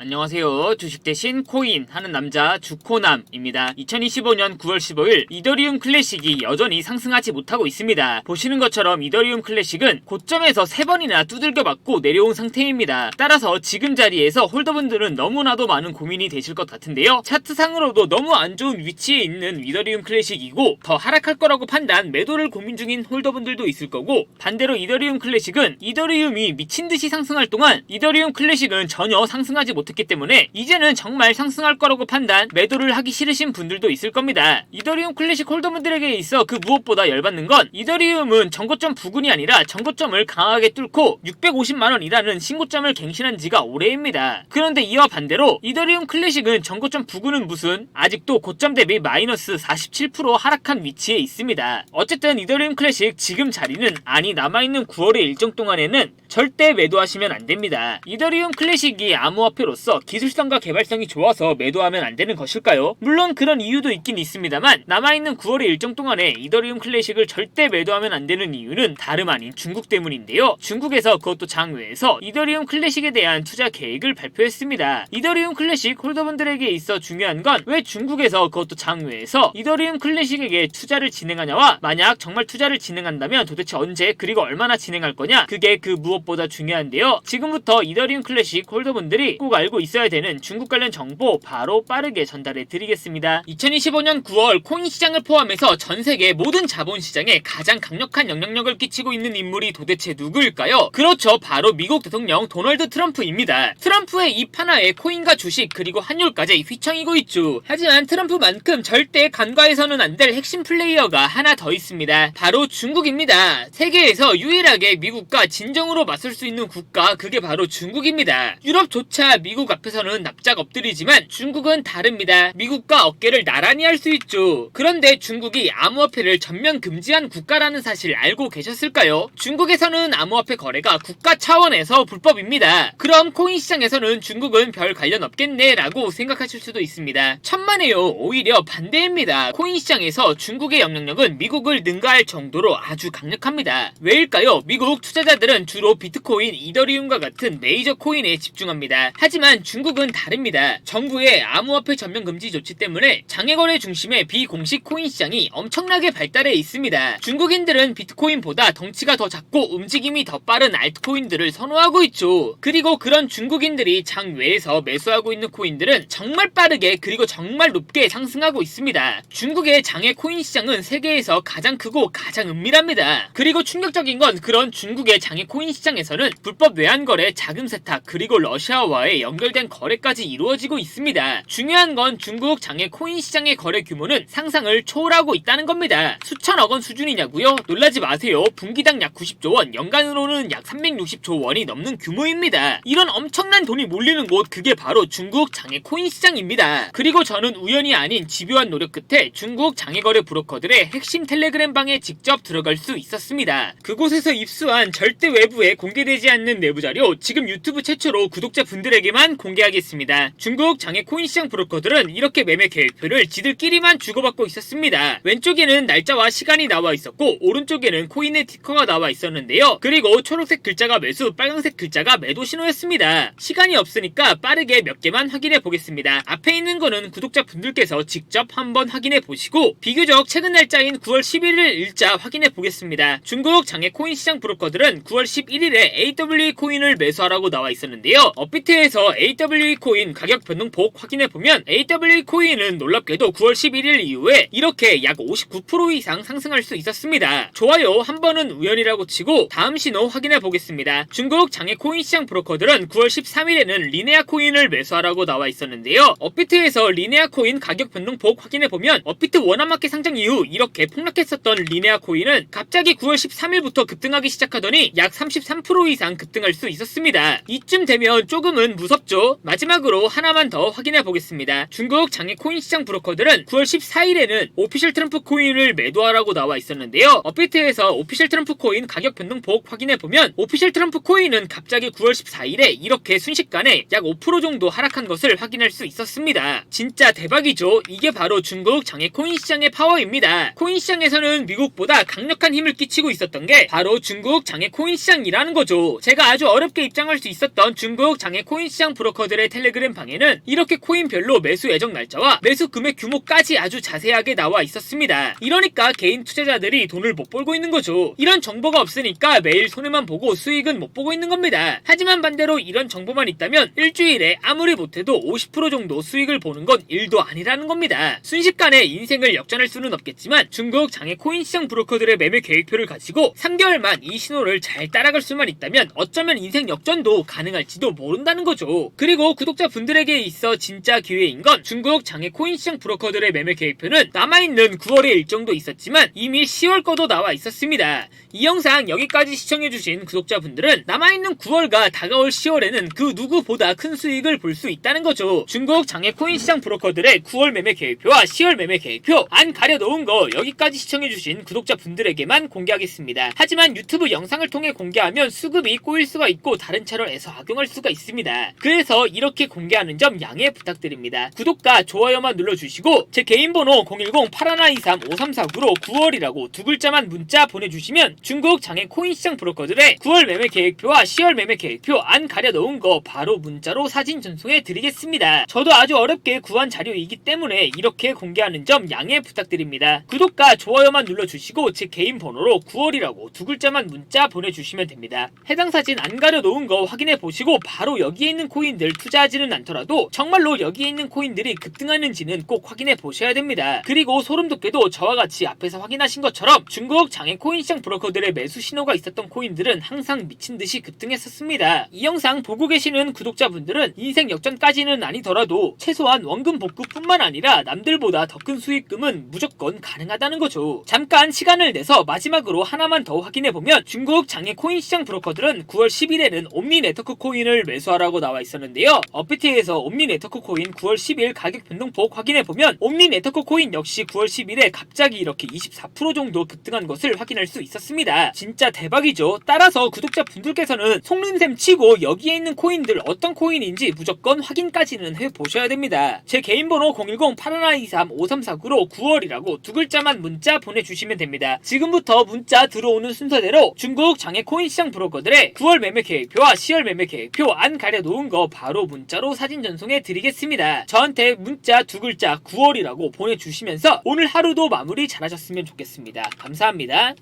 안녕하세요. 주식 대신 코인 하는 남자 주코남입니다. 2025년 9월 15일 이더리움 클래식이 여전히 상승하지 못하고 있습니다. 보시는 것처럼 이더리움 클래식은 고점에서 3번이나 두들겨 맞고 내려온 상태입니다. 따라서 지금 자리에서 홀더분들은 너무나도 많은 고민이 되실 것 같은데요. 차트상으로도 너무 안 좋은 위치에 있는 이더리움 클래식이고 더 하락할 거라고 판단 매도를 고민 중인 홀더분들도 있을 거고, 반대로 이더리움 클래식은 이더리움이 미친듯이 상승할 동안 이더리움 클래식은 전혀 상승하지 못했기 때문에 이제는 정말 상승할 거라고 판단 매도를 하기 싫으신 분들도 있을 겁니다. 이더리움 클래식 홀더분들에게 있어 그 무엇보다 열받는 건 이더리움은 전고점 부근이 아니라 전고점을 강하게 뚫고 650만원이라는 신고점을 갱신한 지가 오래입니다. 그런데 이와 반대로 이더리움 클래식은 전고점 부근은 무슨 아직도 고점 대비 마이너스 47% 하락한 위치에 있습니다. 어쨌든 이더리움 클래식 지금 자리는 아니 남아있는 9월의 일정 동안에는 절대 매도하시면 안됩니다. 이더리움 클래식이 암호화폐로서 기술성과 개발성이 좋아서 매도하면 안되는 것일까요? 물론 그런 이유도 있긴 있습니다만 남아있는 9월의 일정 동안에 이더리움 클래식을 절대 매도하면 안되는 이유는 다름 아닌 중국 때문인데요. 중국에서 그것도 장외에서 이더리움 클래식에 대한 투자 계획을 발표했습니다. 이더리움 클래식 홀더분들에게 있어 중요한 건 왜 중국에서 그것도 장외에서 이더리움 클래식에게 투자를 진행하냐와 만약 정말 투자를 진행한다면 도대체 언제 그리고 얼마나 진행할 거냐, 그게 그 무엇보다 중요한데요. 지금부터 이더리움 클래식 홀더분들이 꼭 알고 있어야 되는 중국 관련 정보 바로 빠르게 전달해 드리겠습니다. 2025년 9월 코인 시장을 포함해서 전 세계 모든 자본 시장에 가장 강력한 영향력을 끼치고 있는 인물이 도대체 누구일까요? 그렇죠, 바로 미국 대통령 도널드 트럼프입니다. 트럼프의 입 하나에 코인과 주식 그리고 환율까지 휘청이고 있죠. 하지만 트럼프만큼 절대 간과해서는 안 될 핵심 플레이어가 하나 더 있습니다. 바로 중국입니다. 세계에서 유일하게 미국과 진정으로 맞설 수 있는 국가, 그게 바로 중국입니다. 유럽조차 미국 앞에서는 납작 엎드리지만 중국은 다릅니다. 미국과 어깨를 나란히 할 수 있죠. 그런데 중국이 암호화폐를 전면 금지한 국가라는 사실 알고 계셨을까요? 중국에서는 암호화폐 거래가 국가 차원에서 불법입니다. 그럼 코인 시장에서는 중국은 별 관련 없겠네 라고 생각하실 수도 있습니다. 천만에요. 오히려 반대입니다. 코인 시장에서 중국의 영향력은 미국을 능가할 정도로 아주 강력합니다. 왜일까요? 미국 투자자들은 주로 비트코인, 이더리움과 같은 메이저 코인에 집중합니다. 하지만 중국은 다릅니다. 정부의 암호화폐 전면 금지 조치 때문에 장외거래 중심의 비공식 코인 시장이 엄청나게 발달해 있습니다. 중국인들은 비트코인보다 덩치가 더 작고 움직임이 더 빠른 알트코인들을 선호하고 있죠. 그리고 그런 중국인들이 장외에서 매수하고 있는 코인들은 정말 빠르게 그리고 정말 높게 상승하고 있습니다. 중국의 장외 코인 시장은 세계에서 가장 크고 가장 은밀합니다. 그리고 충격적인 건 그런 중국의 장외 코인 시장에서는 불법 외환거래, 자금 세탁, 그리고 러시아와의 연결된 거래까지 이루어지고 있습니다. 중요한 건 중국 장외 코인 시장의 거래 규모는 상상을 초월하고 있다는 겁니다. 수천억 원 수준이냐고요? 놀라지 마세요. 분기당 약 90조 원, 연간으로는 약 360조 원이 넘는 규모입니다. 이런 엄청난 돈이 몰리는 곳, 그게 바로 중국 장외 코인 시장입니다. 그리고 저는 우연이 아닌 집요한 노력 끝에 중국 장외거래 브로커들의 핵심 텔레그램 방에 직접 들어갈 수 있었습니다. 그곳에서 입수한 절대 외부에 공개되지 않는 내부 자료, 지금 유튜브 최초로 구독자분들에게만 공개하겠습니다. 중국 장외 코인 시장 브로커들은 이렇게 매매 계획표를 지들끼리만 주고받고 있었습니다. 왼쪽에는 날짜와 시간이 나와 있었고 오른쪽에는 코인의 티커가 나와 있었는데요. 그리고 초록색 글자가 매수, 빨간색 글자가 매도 신호였습니다. 시간이 없으니까 빠르게 몇 개만 확인해 보겠습니다. 앞에 있는 거는 구독자분들께서 직접 한번 확인해 보시고 비교적 최근 날짜인 9월 11일 일자 확인해 보겠습니다. 중국 장외 코인 시장 브로커들은 9월 11일에 AWE 코인을 매수하라고 나와 있었는데요. 업비트에서 AWE 코인 가격 변동폭 확인해 보면 AWE 코인은 놀랍게도 9월 11일 이후에 이렇게 약 59% 이상 상승할 수 있었습니다. 좋아요, 한 번은 우연이라고 치고 다음 신호 확인해 보겠습니다. 중국 장외 코인 시장 브로커들은 9월 13일에는 리네아 코인을 매수하라고 나와 있었는데요. 업비트에서 리네아 코인 가격 변동폭 확인해 보면 업비트 원화마켓 상장 이후 이렇게 폭락했었던 리네아 코인은 갑자기 9월 13일부터 급등하기 시작하더니 약 33% 이상 급등할 수 있었습니다. 이쯤 되면 조금은 무섭죠? 마지막으로 하나만 더 확인해 보겠습니다. 중국 장외 코인 시장 브로커들은 9월 14일에는 오피셜 트럼프 코인을 매도하라고 나와 있었는데요. 업비트에서 오피셜 트럼프 코인 가격 변동폭 확인해 보면 오피셜 트럼프 코인은 갑자기 9월 14일에 이렇게 순식간에 약 5% 정도 하락한 것을 확인할 수 있었습니다. 진짜 대박이죠? 이게 바로 중국 장외 코인 시장의 파워입니다. 코인 시장에서는 미국보다 강력한 힘을 끼치고 있었던 게 바로 중국 장외 코인 시장이라는 거죠. 제가 아주 어렵게 입장할 수 있었던 중국 장외 코인 시장 코인시장 브로커들의 텔레그램 방에는 이렇게 코인별로 매수 예정 날짜와 매수 금액 규모까지 아주 자세하게 나와 있었습니다. 이러니까 개인 투자자들이 돈을 못 벌고 있는 거죠. 이런 정보가 없으니까 매일 손해만 보고 수익은 못 보고 있는 겁니다. 하지만 반대로 이런 정보만 있다면 일주일에 아무리 못해도 50% 정도 수익을 보는 건 일도 아니라는 겁니다. 순식간에 인생을 역전할 수는 없겠지만 중국 장외 코인시장 브로커들의 매매 계획표를 가지고 3개월만 이 신호를 잘 따라갈 수만 있다면 어쩌면 인생 역전도 가능할지도 모른다는 거죠. 그리고 구독자분들에게 있어 진짜 기회인 건 중국 장외 코인시장 브로커들의 매매 계획표는 남아있는 9월의 일정도 있었지만 이미 10월 거도 나와 있었습니다. 이 영상 여기까지 시청해주신 구독자분들은 남아있는 9월과 다가올 10월에는 그 누구보다 큰 수익을 볼 수 있다는 거죠. 중국 장외 코인시장 브로커들의 9월 매매 계획표와 10월 매매 계획표 안 가려놓은 거 여기까지 시청해주신 구독자분들에게만 공개하겠습니다. 하지만 유튜브 영상을 통해 공개하면 수급이 꼬일 수가 있고 다른 채널에서 악용할 수가 있습니다. 그래서 이렇게 공개하는 점 양해 부탁드립니다. 구독과 좋아요만 눌러주시고 제 개인 번호 010-8123-5349로 9월이라고 두 글자만 문자 보내주시면 중국 장외 코인시장 브로커들의 9월 매매 계획표와 10월 매매 계획표 안 가려놓은 거 바로 문자로 사진 전송해 드리겠습니다. 저도 아주 어렵게 구한 자료이기 때문에 이렇게 공개하는 점 양해 부탁드립니다. 구독과 좋아요만 눌러주시고 제 개인 번호로 9월이라고 두 글자만 문자 보내주시면 됩니다. 해당 사진 안 가려놓은 거 확인해 보시고 바로 여기에 있는 코인들 투자하지는 않더라도 정말로 여기에 있는 코인들이 급등하는지는 꼭 확인해 보셔야 됩니다. 그리고 소름 돋게도 저와 같이 앞에서 확인하신 것처럼 중국 장외 코인시장 브로커들의 매수 신호가 있었던 코인들은 항상 미친듯이 급등했었습니다. 이 영상 보고 계시는 구독자분들은 인생 역전까지는 아니더라도 최소한 원금 복구뿐만 아니라 남들보다 더 큰 수익금은 무조건 가능하다는 거죠. 잠깐 시간을 내서 마지막으로 하나만 더 확인해보면 중국 장외 코인시장 브로커들은 9월 10일에는 옴니 네트워크 코인을 매수하라고 나와 있었는데요. 업비트에서 옴니 네트워크 코인 9월 10일 가격 변동폭 확인해보면 옴니 네트워크 코인 역시 9월 10일에 갑자기 이렇게 24% 정도 급등한 것을 확인할 수 있었습니다. 진짜 대박이죠. 따라서 구독자분들께서는 속는셈 치고 여기에 있는 코인들 어떤 코인인지 무조건 확인까지는 해보셔야 됩니다. 제 개인 번호 010-8123-5349로 9월이라고 두 글자만 문자 보내주시면 됩니다. 지금부터 문자 들어오는 순서대로 중국 장외 코인시장 브로커들의 9월 매매 계획표와 10월 매매 계획표 안 가려놓은 거 바로 문자로 사진 전송해 드리겠습니다. 저한테 문자 두 글자 9월이라고 보내주시면서 오늘 하루도 마무리 잘하셨으면 좋겠습니다. 감사합니다.